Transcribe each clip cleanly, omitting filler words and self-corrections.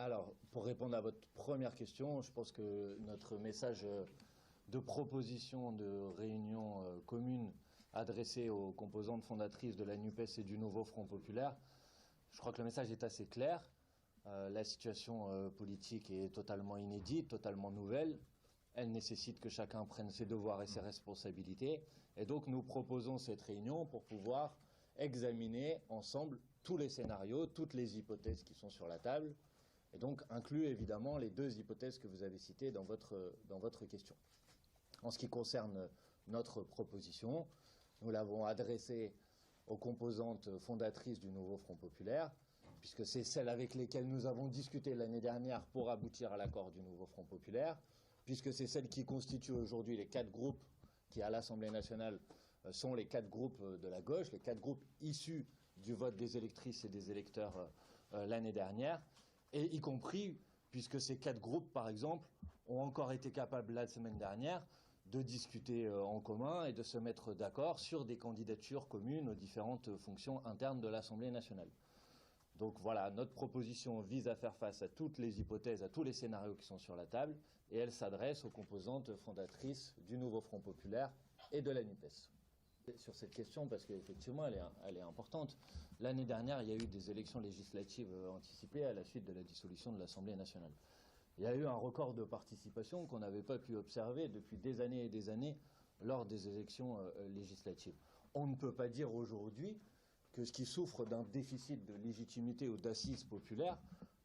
Alors, pour répondre à votre première question, je pense que notre message de proposition de réunion commune adressée aux composantes fondatrices de la NUPES et du nouveau Front populaire, je crois que le message est assez clair. La situation politique est totalement inédite, totalement nouvelle. Elle nécessite que chacun prenne ses devoirs et ses responsabilités. Et donc nous proposons cette réunion pour pouvoir examiner ensemble tous les scénarios, toutes les hypothèses qui sont sur la table, et donc inclut évidemment les deux hypothèses que vous avez citées dans votre question. En ce qui concerne notre proposition, nous l'avons adressée aux composantes fondatrices du nouveau Front populaire, puisque c'est celles avec lesquelles nous avons discuté l'année dernière pour aboutir à l'accord du nouveau Front populaire, puisque c'est celles qui constituent aujourd'hui les 4 groupes qui, à l'Assemblée nationale, sont les 4 groupes de la gauche, les 4 groupes issus du vote des électrices et des électeurs l'année dernière, et y compris, puisque ces 4 groupes, par exemple, ont encore été capables la semaine dernière de discuter en commun et de se mettre d'accord sur des candidatures communes aux différentes fonctions internes de l'Assemblée nationale. Donc voilà, notre proposition vise à faire face à toutes les hypothèses, à tous les scénarios qui sont sur la table, et elle s'adresse aux composantes fondatrices du nouveau Front populaire et de la NUPES. Sur cette question, parce qu'effectivement elle est importante, l'année dernière il y a eu des élections législatives anticipées à la suite de la dissolution de l'Assemblée nationale. Il y a eu un record de participation qu'on n'avait pas pu observer depuis des années et des années lors des élections législatives. On ne peut pas dire aujourd'hui que ce qui souffre d'un déficit de légitimité ou d'assises populaires,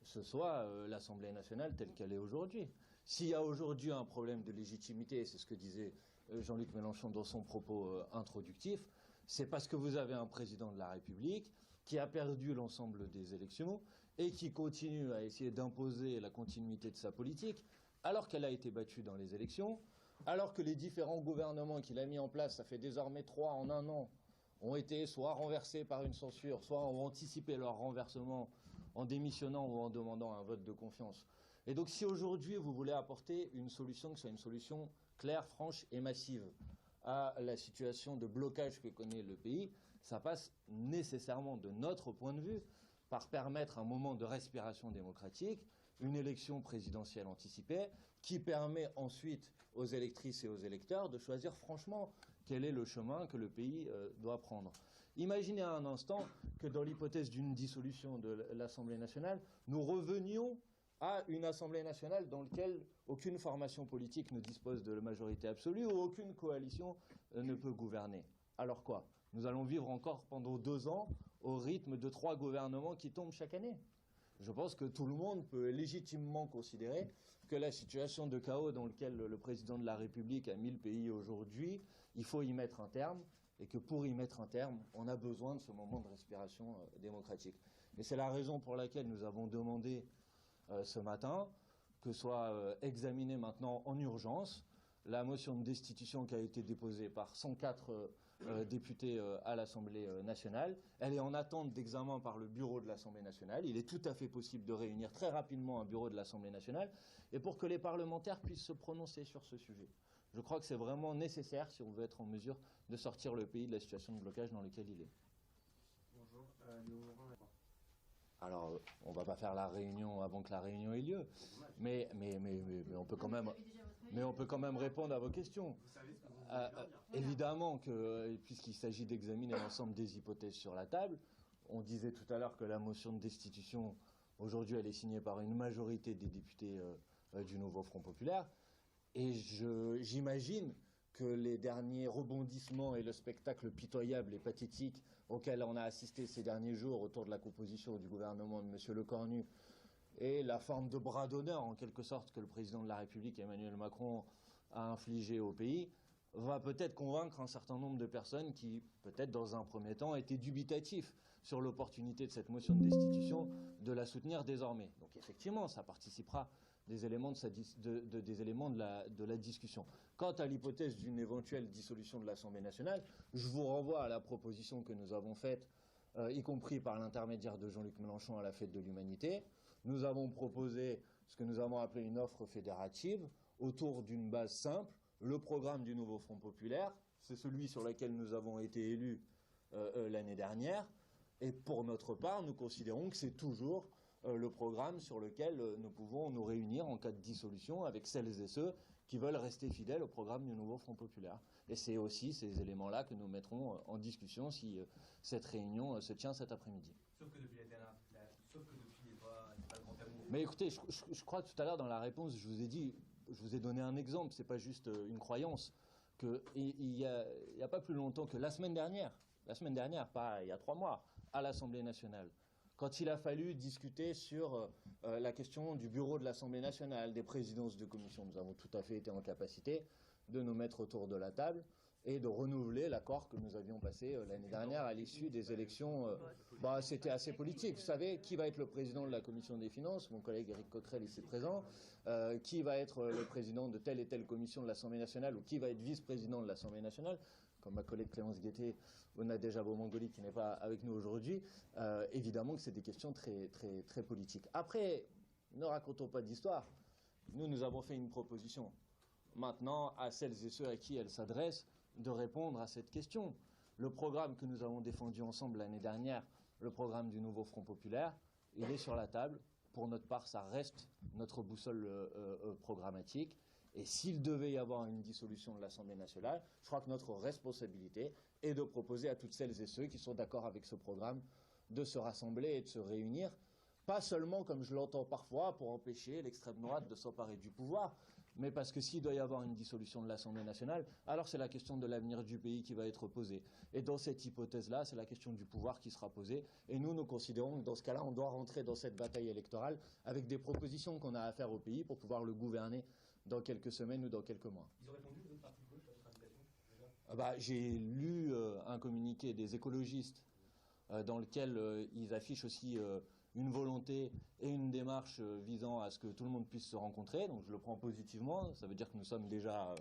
ce soit l'Assemblée nationale telle qu'elle est aujourd'hui. S'il y a aujourd'hui un problème de légitimité, et c'est ce que disait Jean-Luc Mélenchon dans son propos introductif, c'est parce que vous avez un président de la République qui a perdu l'ensemble des élections et qui continue à essayer d'imposer la continuité de sa politique, alors qu'elle a été battue dans les élections, alors que les différents gouvernements qu'il a mis en place, ça fait désormais 3 en un an, ont été soit renversés par une censure, soit ont anticipé leur renversement en démissionnant ou en demandant un vote de confiance. Et donc si aujourd'hui vous voulez apporter une solution, que ce soit une solution claire, franche et massive à la situation de blocage que connaît le pays, ça passe nécessairement, de notre point de vue, par permettre un moment de respiration démocratique, une élection présidentielle anticipée, qui permet ensuite aux électrices et aux électeurs de choisir franchement quel est le chemin que le pays doit prendre. Imaginez un instant que dans l'hypothèse d'une dissolution de l'Assemblée nationale, nous revenions à une Assemblée nationale dans laquelle aucune formation politique ne dispose de la majorité absolue ou aucune coalition ne peut gouverner. Alors quoi? Nous allons vivre encore pendant 2 ans au rythme de 3 gouvernements qui tombent chaque année. Je pense que tout le monde peut légitimement considérer que la situation de chaos dans laquelle le président de la République a mis le pays aujourd'hui, il faut y mettre un terme, et que pour y mettre un terme, on a besoin de ce moment de respiration démocratique. Et c'est la raison pour laquelle nous avons demandé ce matin que soit examinée maintenant en urgence la motion de destitution qui a été déposée par 104 députés à l'Assemblée nationale. Elle est en attente d'examen par le bureau de l'Assemblée nationale. Il est tout à fait possible de réunir très rapidement un bureau de l'Assemblée nationale et pour que les parlementaires puissent se prononcer sur ce sujet. Je crois que c'est vraiment nécessaire si on veut être en mesure de sortir le pays de la situation de blocage dans laquelle il est. Bonjour, Alors, on ne va pas faire la réunion avant que la réunion ait lieu, mais on peut quand même répondre à vos questions. vous savez ce que vous voulez leur dire. Évidemment que, puisqu'il s'agit d'examiner l'ensemble des hypothèses sur la table, on disait tout à l'heure que la motion de destitution, aujourd'hui, elle est signée par une majorité des députés du nouveau Front populaire, et j'imagine que les derniers rebondissements et le spectacle pitoyable et pathétique auquel on a assisté ces derniers jours autour de la composition du gouvernement de M. Lecornu et la forme de bras d'honneur, en quelque sorte, que le président de la République, Emmanuel Macron, a infligé au pays, va peut-être convaincre un certain nombre de personnes qui, peut-être dans un premier temps, étaient dubitatifs sur l'opportunité de cette motion de destitution, de la soutenir désormais. Donc effectivement, ça participera des éléments de la discussion. Quant à l'hypothèse d'une éventuelle dissolution de l'Assemblée nationale, je vous renvoie à la proposition que nous avons faite, y compris par l'intermédiaire de Jean-Luc Mélenchon à la Fête de l'Humanité. Nous avons proposé ce que nous avons appelé une offre fédérative autour d'une base simple. Le programme du nouveau Front populaire, c'est celui sur lequel nous avons été élus l'année dernière. Et pour notre part, nous considérons que c'est toujours le programme sur lequel nous pouvons nous réunir en cas de dissolution avec celles et ceux qui veulent rester fidèles au programme du nouveau Front populaire. Et c'est aussi ces éléments-là que nous mettrons en discussion si cette réunion se tient cet après-midi. Sauf que depuis il n'est pas le grand amour. Mais écoutez, je crois que tout à l'heure dans la réponse, je vous ai donné un exemple, c'est pas juste une croyance. Il y a pas plus longtemps que la semaine dernière, pas il y a 3 mois, à l'Assemblée nationale, quand il a fallu discuter sur la question du bureau de l'Assemblée nationale, des présidences de commission, nous avons tout à fait été en capacité de nous mettre autour de la table et de renouveler l'accord que nous avions passé l'année dernière à l'issue des élections. C'était assez politique. Vous savez, qui va être le président de la commission des finances? Mon collègue Éric Coquerel ici présent. Qui va être le président de telle et telle commission de l'Assemblée nationale ou qui va être vice-président de l'Assemblée nationale? Comme ma collègue Clémence Guettet ou Nadège Mangoli qui n'est pas avec nous aujourd'hui. Évidemment que c'est des questions très, très, très politiques. Après, ne racontons pas d'histoire. Nous avons fait une proposition. Maintenant, à celles et ceux à qui elle s'adresse, de répondre à cette question. Le programme que nous avons défendu ensemble l'année dernière, le programme du nouveau Front populaire, il est sur la table. Pour notre part, ça reste notre boussole programmatique. Et s'il devait y avoir une dissolution de l'Assemblée nationale, je crois que notre responsabilité est de proposer à toutes celles et ceux qui sont d'accord avec ce programme de se rassembler et de se réunir, pas seulement, comme je l'entends parfois, pour empêcher l'extrême droite de s'emparer du pouvoir, mais parce que s'il doit y avoir une dissolution de l'Assemblée nationale, alors c'est la question de l'avenir du pays qui va être posée. Et dans cette hypothèse-là, c'est la question du pouvoir qui sera posée. Et nous considérons que dans ce cas-là, on doit rentrer dans cette bataille électorale avec des propositions qu'on a à faire au pays pour pouvoir le gouverner dans quelques semaines ou dans quelques mois. Ils ont répondu, les autres partis de gauche, à votre invitation déjà? J'ai lu un communiqué des écologistes dans lequel ils affichent aussi une volonté et une démarche visant à ce que tout le monde puisse se rencontrer. Donc je le prends positivement. Ça veut dire que nous sommes déjà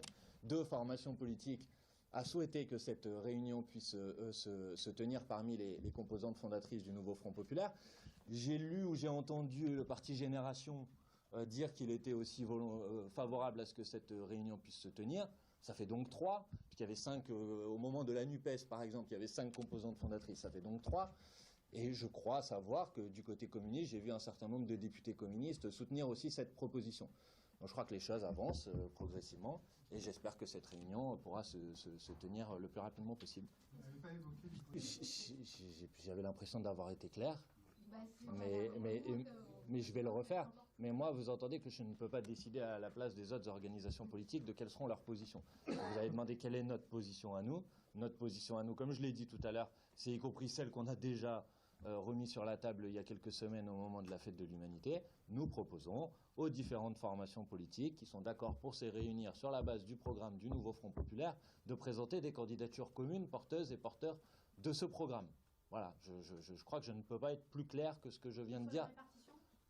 2 formations politiques à souhaiter que cette réunion puisse se tenir parmi les composantes fondatrices du nouveau Front populaire. J'ai lu ou j'ai entendu le parti Génération dire qu'il était aussi favorable à ce que cette réunion puisse se tenir. Ça fait donc 3, puisqu'il y avait 5, au moment de la NUPES par exemple, il y avait 5 composantes fondatrices, ça fait donc 3. Et je crois savoir que du côté communiste, j'ai vu un certain nombre de députés communistes soutenir aussi cette proposition. Donc je crois que les choses avancent progressivement et j'espère que cette réunion pourra se tenir le plus rapidement possible. Vous n'avez pas évoqué du coup J'avais l'impression d'avoir été clair, mais je vais le refaire. Mais moi, vous entendez que je ne peux pas décider à la place des autres organisations politiques de quelles seront leurs positions. Vous avez demandé quelle est notre position à nous. Notre position à nous, comme je l'ai dit tout à l'heure, c'est y compris celle qu'on a déjà remis sur la table il y a quelques semaines au moment de la fête de l'humanité. Nous proposons aux différentes formations politiques qui sont d'accord pour se réunir sur la base du programme du nouveau Front populaire de présenter des candidatures communes porteuses et porteurs de ce programme. Voilà, je crois que je ne peux pas être plus clair que ce que je viens de dire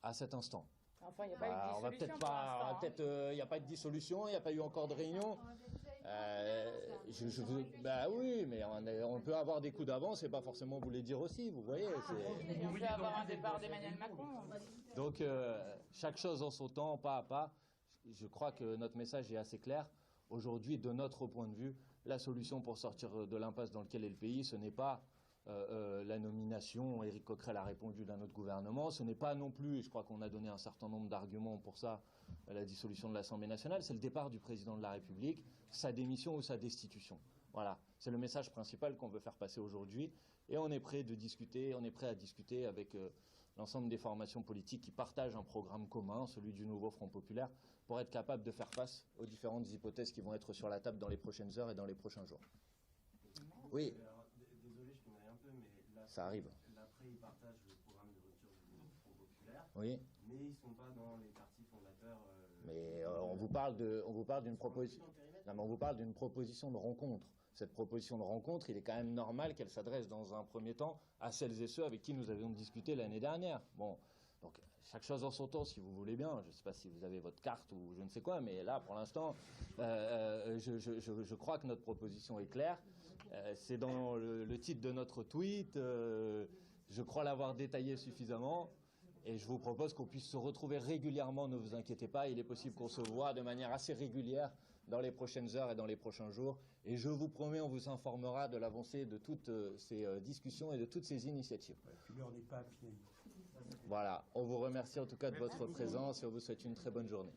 à cet instant. Enfin, il n'y a pas eu de dissolution pour l'instant. Il n'y a pas de dissolution, il n'y a pas eu encore de réunion. Oui, mais on peut avoir des coups d'avance et pas forcément vous les dire aussi, vous voyez. On peut avoir un départ d'Emmanuel Macron. Donc, chaque chose en son temps, pas à pas. Je crois que notre message est assez clair. Aujourd'hui, de notre point de vue, la solution pour sortir de l'impasse dans laquelle est le pays, ce n'est pas la nomination, Éric Coquerel a répondu d'un autre gouvernement, ce n'est pas non plus, et je crois qu'on a donné un certain nombre d'arguments pour ça, la dissolution de l'Assemblée nationale, c'est le départ du président de la République, sa démission ou sa destitution. Voilà, c'est le message principal qu'on veut faire passer aujourd'hui et on est prêt à discuter avec l'ensemble des formations politiques qui partagent un programme commun, celui du nouveau Front populaire, pour être capable de faire face aux différentes hypothèses qui vont être sur la table dans les prochaines heures et dans les prochains jours. Oui. Désolé, je connais un peu, mais là, Ça arrive. L'après, ils partagent le programme de rupture du Front populaire, Oui. mais ils ne sont pas dans les partis fondateurs. Mais on vous parle d'une proposition. Non, mais on vous parle d'une proposition de rencontre. Cette proposition de rencontre, il est quand même normal qu'elle s'adresse dans un premier temps à celles et ceux avec qui nous avions discuté l'année dernière. Bon, donc chaque chose en son temps, si vous voulez bien. Je ne sais pas si vous avez votre carte ou je ne sais quoi, mais là, pour l'instant, je crois que notre proposition est claire. C'est dans le titre de notre tweet. Je crois l'avoir détaillé suffisamment. Et je vous propose qu'on puisse se retrouver régulièrement, ne vous inquiétez pas. Il est possible qu'on se voit de manière assez régulière dans les prochaines heures et dans les prochains jours. Et je vous promets, on vous informera de l'avancée de toutes ces discussions et de toutes ces initiatives. Ouais, puis l'heure n'est pas finie. Voilà, on vous remercie en tout cas de votre présence et on vous souhaite une très bonne journée.